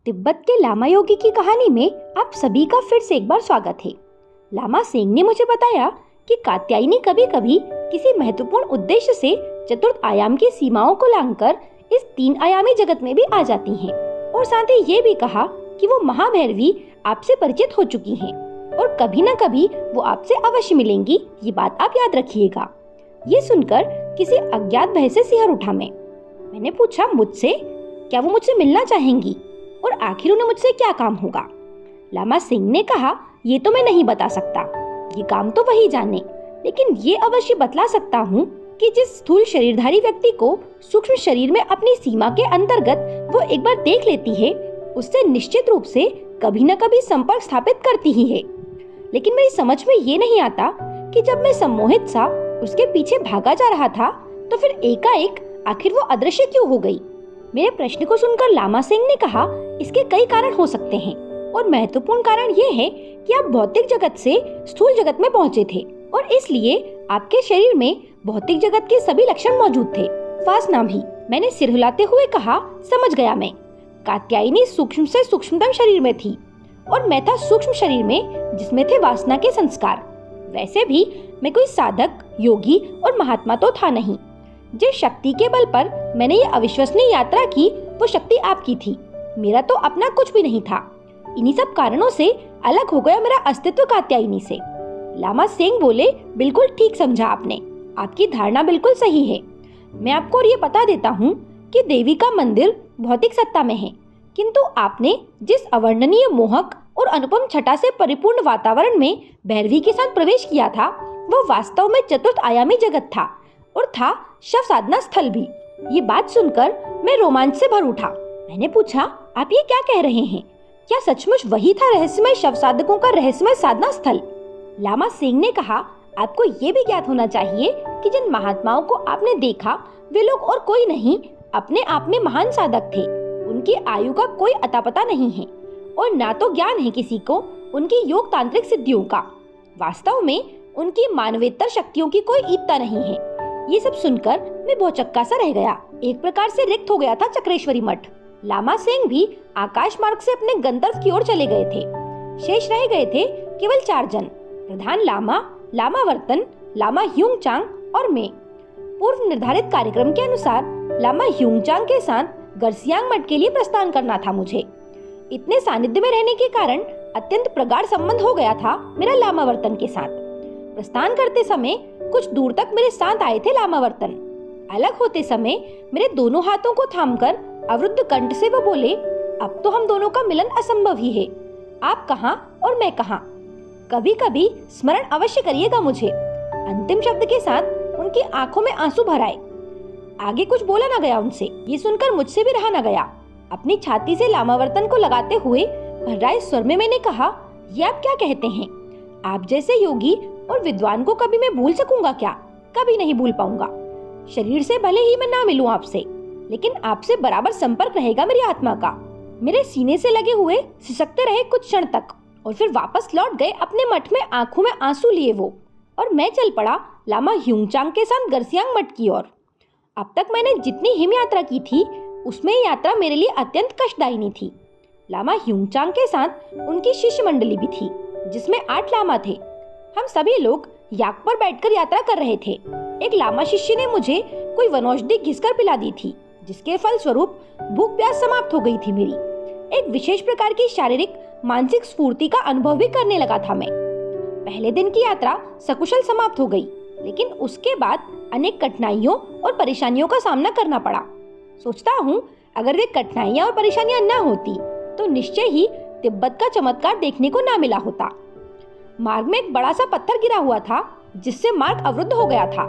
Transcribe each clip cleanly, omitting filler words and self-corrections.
तिब्बत के लामा योगी की कहानी में आप सभी का फिर से एक बार स्वागत है। लामा सेंग ने मुझे बताया कि कात्यायनी कभी कभी किसी महत्वपूर्ण उद्देश्य से चतुर्थ आयाम की सीमाओं को लांघकर इस 3 आयामी जगत में भी आ जाती हैं, और साथ ही ये भी कहा कि वो महाभैरवी आपसे परिचित हो चुकी हैं और कभी न कभी वो आपसे अवश्य मिलेंगी। ये बात आप याद रखिएगा। ये सुनकर किसी अज्ञात भय से सिहर उठा मैंने पूछा, मुझसे? क्या वो मुझसे मिलना चाहेंगी और आखिर उन्हें मुझसे क्या काम होगा? लामा सिंह ने कहा, ये तो मैं नहीं बता सकता, ये काम तो वही जाने, लेकिन ये अवश्य बतला सकता हूँ कि जिस स्थूल शरीरधारी व्यक्ति को सूक्ष्म शरीर में अपनी सीमा के अंतर्गत वो एक बार देख लेती है, उससे निश्चित रूप से कभी न कभी संपर्क स्थापित करती ही है। लेकिन मेरी समझ में ये नहीं आता कि जब मैं सम्मोहित सा उसके पीछे भागा जा रहा था तो फिर एकाएक आखिर वो अदृश्य क्यों हो गई? मेरे प्रश्न को सुनकर लामा सिंह ने कहा, इसके कई कारण हो सकते हैं और महत्वपूर्ण कारण ये है कि आप भौतिक जगत से स्थूल जगत में पहुंचे थे और इसलिए आपके शरीर में भौतिक जगत के सभी लक्षण मौजूद थे, वासना भी। मैंने सिर हिलाते हुए कहा, समझ गया मैं। कात्यायनी सूक्ष्म से सूक्ष्मतम शरीर में थी और मैं था सूक्ष्म शरीर में जिसमें थे वासना के संस्कार। वैसे भी मैं कोई साधक, योगी और महात्मा तो था नहीं। जिस शक्ति के बल पर मैंने ये अविश्वसनीय यात्रा की वो शक्ति आपकी थी, मेरा तो अपना कुछ भी नहीं था। इन्हीं सब कारणों से अलग हो गया मेरा अस्तित्व कात्यायनी से। लामा सेंग बोले, बिल्कुल ठीक समझा आपने, आपकी धारणा बिल्कुल सही है। मैं आपको और ये बता देता हूँ कि देवी का मंदिर भौतिक सत्ता में है, किंतु आपने जिस अवर्णनीय, मोहक और अनुपम छटा से परिपूर्ण वातावरण में भैरवी के साथ प्रवेश किया था, वो वास्तव में चतुर्थ आयामी जगत था और था शव साधना स्थल भी। ये बात सुनकर मैं रोमांच से भर उठा। मैंने पूछा, आप ये क्या कह रहे हैं? क्या सचमुच वही था रहस्यमय शव साधकों का रहस्यमय साधना स्थल? लामा सिंह ने कहा, आपको ये भी ज्ञात होना चाहिए कि जिन महात्माओं को आपने देखा वे लोग और कोई नहीं, अपने आप में महान साधक थे। उनकी आयु का कोई अता पता नहीं है और ना तो ज्ञान है किसी को उनकी योग तांत्रिक सिद्धियों का। वास्तव में उनकी मानवेतर शक्तियों की कोई ईप्ता नहीं है। ये सब सुनकर मैं भौचक्का सा रह गया। एक प्रकार से रिक्त हो गया था चक्रेश्वरी मठ। लामा सिंह भी आकाश मार्ग से अपने गंतव्य की ओर चले गए थे। शेष रह गए थे केवल 4 जन, प्रधान लामा, लामा वर्तन, लामा ह्यूंगचांग और मैं। पूर्व निर्धारित कार्यक्रम के अनुसार लामा ह्यूंगचांग के साथ गर्सियांग मठ के लिए प्रस्थान करना था मुझे। इतने सानिध्य में रहने के कारण अत्यंत प्रगाढ़ संबंध हो गया था मेरा लामा वर्तन के साथ। प्रस्थान करते समय कुछ दूर तक मेरे साथ आए थे लामा वर्तन। अलग होते समय मेरे दोनों हाथों को थामकर अवरुद्ध कंठ से वो बोले, अब तो हम दोनों का मिलन असंभव ही है। आप कहाँ और मैं कहाँ? कभी कभी स्मरण अवश्य करिएगा मुझे। अंतिम शब्द के साथ उनकी आंखों में आंसू भर आए। आगे कुछ बोला न गया उनसे। ये सुनकर मुझसे भी रहा न गया। अपनी छाती से लामावर्तन को लगाते हुए भर्राए स्वर में मैंने कहा, ये आप क्या कहते हैं? आप जैसे योगी और विद्वान को कभी मैं भूल सकूंगा क्या? कभी नहीं भूल पाऊंगा। शरीर से भले ही मैं ना मिलूं आपसे, लेकिन आपसे बराबर संपर्क रहेगा मेरी आत्मा का। मेरे सीने से लगे हुए सिसकते रहे कुछ क्षण तक और फिर वापस लौट गए अपने मठ में, आंखों में आंसू लिए वो। और मैं चल पड़ा लामा ह्यूंगचांग के साथ गर्सियांग मठ की ओर। अब तक मैंने जितनी हिम यात्रा की थी उसमें यात्रा मेरे लिए अत्यंत कष्टदायिनी थी। लामा ह्यूंगचांग के साथ उनकी शिष्य मंडली भी थी जिसमें 8 लामा थे। हम सभी लोग याक पर बैठकर यात्रा कर रहे थे। एक लामा शिष्य ने मुझे कोई वनौषधि घिसकर पिला दी थी, जिसके फल स्वरूप भूख प्यास समाप्त हो गई थी मेरी। एक विशेष प्रकार की शारीरिक मानसिक स्फूर्ति का अनुभव भी करने लगा था मैं। पहले दिन की यात्रा सकुशल समाप्त हो गई, लेकिन उसके बाद अनेक कठिनाइयों और परेशानियों का सामना करना पड़ा। सोचता हूँ अगर वे कठिनाइयाँ और परेशानियां न होती तो निश्चय ही तिब्बत का चमत्कार देखने को ना मिला होता। मार्ग में एक बड़ा सा पत्थर गिरा हुआ था जिससे मार्ग अवरुद्ध हो गया था।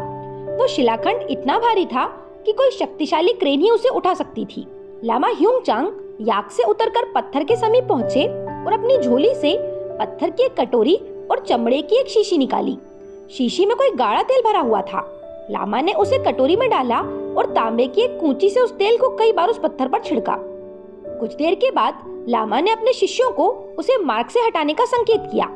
वो शिलाखंड इतना भारी था कि कोई शक्तिशाली क्रेन ही उसे उठा सकती थी। लामा ह्यूंगचांग याक से उतरकर पत्थर के समीप पहुंचे और अपनी झोली से पत्थर की एक कटोरी और चमड़े की एक शीशी निकाली। शीशी में कोई गाढ़ा तेल भरा हुआ था। लामा ने उसे कटोरी में डाला और तांबे की एक कूंची से उस तेल को कई बार उस पत्थर पर छिड़का। कुछ देर के बाद लामा ने अपने शिष्यों को उसे मार्ग से हटाने का संकेत किया।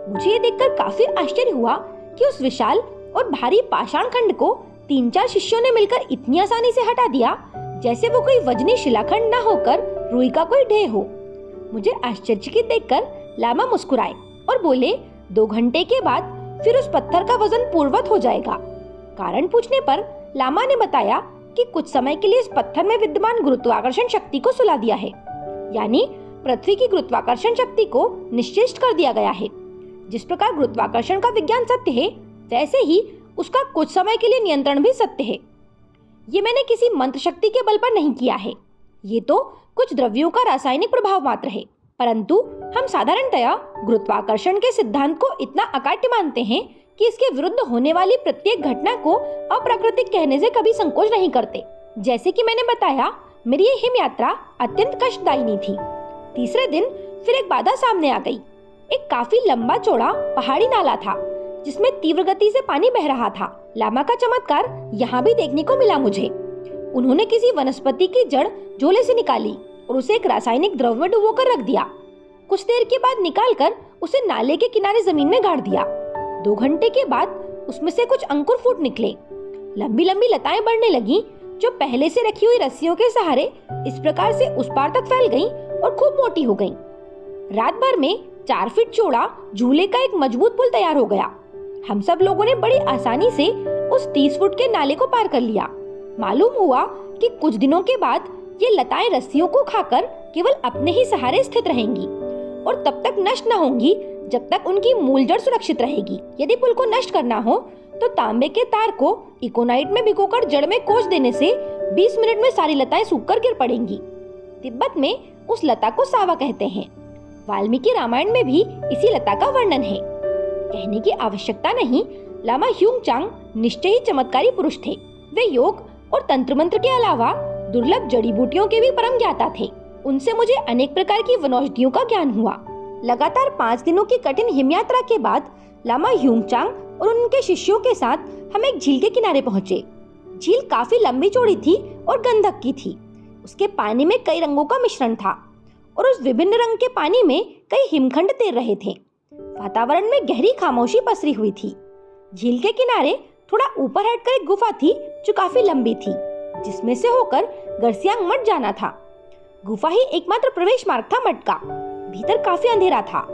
मुझे ये देखकर काफी आश्चर्य हुआ कि उस विशाल और भारी पाषाण खंड को 3-4 शिष्यों ने मिलकर इतनी आसानी से हटा दिया, जैसे वो कोई वजनी शिलाखंड न होकर रुई का कोई ढेर हो। मुझे आश्चर्यचकित देखकर लामा मुस्कुराए और बोले, 2 घंटे के बाद फिर उस पत्थर का वजन पूर्ववत हो जाएगा। कारण पूछने पर लामा ने बताया कि कुछ समय के लिए इस पत्थर में विद्यमान गुरुत्वाकर्षण शक्ति को सुला दिया है, यानी पृथ्वी की गुरुत्वाकर्षण शक्ति को निश्चेष्ट कर दिया गया है। जिस प्रकार गुरुत्वाकर्षण का विज्ञान सत्य है, वैसे ही उसका कुछ समय के लिए नियंत्रण भी सत्य है। ये मैंने किसी मंत्र शक्ति के बल पर नहीं किया है, ये तो कुछ द्रव्यों का रासायनिक प्रभाव मात्र है। परंतु हम साधारणतया गुरुत्वाकर्षण के सिद्धांत को इतना अकाट्य मानते हैं कि इसके विरुद्ध होने वाली प्रत्येक घटना को अप्राकृतिक कहने से कभी संकोच नहीं करते। जैसे कि मैंने बताया, मेरी ये हिम यात्रा अत्यंत कष्टदायिनी थी। तीसरे दिन फिर एक बाधा सामने आ गई। एक काफी लंबा चौड़ा पहाड़ी नाला था जिसमें तीव्र गति से पानी बह रहा था। लामा का चमत्कार यहाँ भी देखने को मिला मुझे। उन्होंने किसी वनस्पति की जड़ झोले से निकाली और उसे एक रासायनिक द्रव में डुबोकर रख दिया। कुछ देर के बाद निकालकर उसे नाले के किनारे जमीन में गाड़ दिया। 2 घंटे के बाद उसमें से कुछ अंकुर फूट निकले। लंबी लंबी लताएं बढ़ने लगी जो पहले से रखी हुई रस्सियों के सहारे इस प्रकार से उस पार तक फैल गईं और खूब मोटी हो गईं। रात भर में 4 फीट चौड़ा झूले का एक मजबूत पुल तैयार हो गया। हम सब लोगों ने बड़ी आसानी से उस 30 फुट के नाले को पार कर लिया। मालूम हुआ कि कुछ दिनों के बाद ये लताएं रस्सियों को खाकर केवल अपने ही सहारे स्थित रहेंगी और तब तक नष्ट न होंगी जब तक उनकी मूल जड़ सुरक्षित रहेगी। यदि पुल को नष्ट करना हो तो तांबे के तार को इकोनाइट में भिगोकर जड़ में कोच देने से 20 मिनट में सारी लताएं सूखकर गिर पड़ेंगी। तिब्बत में उस लता को सावा कहते हैं। वाल्मीकि रामायण में भी इसी लता का वर्णन है। कहने की आवश्यकता नहीं, लामा ह्यूंगचांग निश्चय ही चमत्कारी पुरुष थे। वे योग और तंत्र मंत्र के अलावा दुर्लभ जड़ी बूटियों के भी परम ज्ञाता थे। उनसे मुझे अनेक प्रकार की वनौषधियों का ज्ञान हुआ। लगातार 5 दिनों की कठिन हिम यात्रा के बाद लामा ह्यूंगचांग और उनके शिष्यों के साथ हम एक झील के किनारे पहुंचे। झील काफी लंबी चौड़ी थी और गंधक की थी। उसके पानी में कई रंगों का मिश्रण था और उस विभिन्न रंग के पानी में कई हिमखंड तैर रहे थे। वातावरण में गहरी खामोशी पसरी हुई थी। झील के किनारे थोड़ा ऊपर हटकर एक गुफा थी जो काफी लंबी थी, जिसमें से होकर गर्सियांग मठ जाना था। गुफा ही एकमात्र प्रवेश मार्ग था मठ का। भीतर काफी अंधेरा था।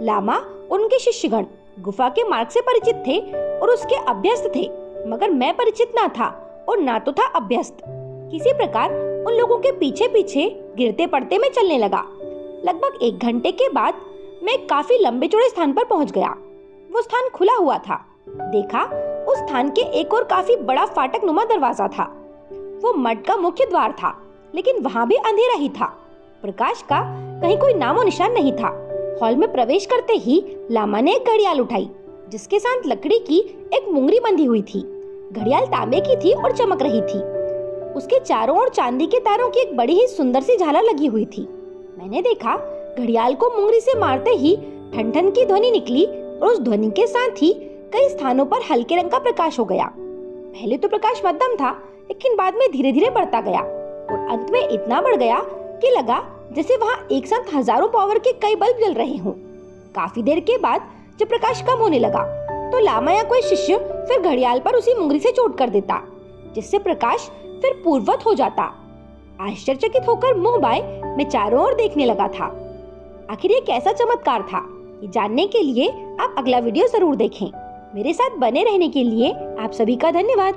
लामा और उनके शिष्यगण गुफा के मार्ग से परिचित थे और उसके अभ्यस्त थे, मगर मैं परिचित ना था और ना तो था अभ्यस्त। किसी प्रकार उन लोगों के पीछे पीछे गिरते पड़ते मैं चलने लगा। लगभग 1 घंटे के बाद मैं काफी लंबे चौड़े स्थान पर पहुंच गया। वो स्थान खुला हुआ था। देखा, उस स्थान के एक और काफी बड़ा फाटक नुमा दरवाजा था। वो मठ का मुख्य द्वार था, लेकिन वहाँ भी अंधेरा ही था। प्रकाश का कहीं कोई नामो निशान नहीं था। हॉल में प्रवेश करते ही लामा ने एक घड़ियाल उठाई, जिसके साथ लकड़ी की एक मुंगरी बंधी हुई थी। घड़ियाल तांबे की थी और चमक रही थी। उसके चारों ओर चांदी के तारों की एक बड़ी ही सुंदर सी झालर लगी हुई थी। मैंने देखा, घड़ियाल को मुंगरी से मारते ही ठन ठन की ध्वनि निकली और उस ध्वनि के साथ ही कई स्थानों पर हल्के रंग का प्रकाश हो गया। पहले तो प्रकाश मध्यम था, लेकिन बाद में धीरे धीरे बढ़ता गया और अंत में इतना बढ़ गया कि लगा जैसे वहाँ एक साथ हजारों पावर के कई बल्ब जल रहे हों। काफी देर के बाद जब प्रकाश कम होने लगा तो लामा या कोई शिष्य फिर घड़ियाल पर उसी मुंगरी से चोट कर देता, जिससे प्रकाश फिर पूर्ववत हो जाता। आश्चर्यचकित होकर मुंह बाय मैं चारों ओर देखने लगा था। आखिर ये कैसा चमत्कार था, ये जानने के लिए आप अगला वीडियो जरूर देखें। मेरे साथ बने रहने के लिए आप सभी का धन्यवाद।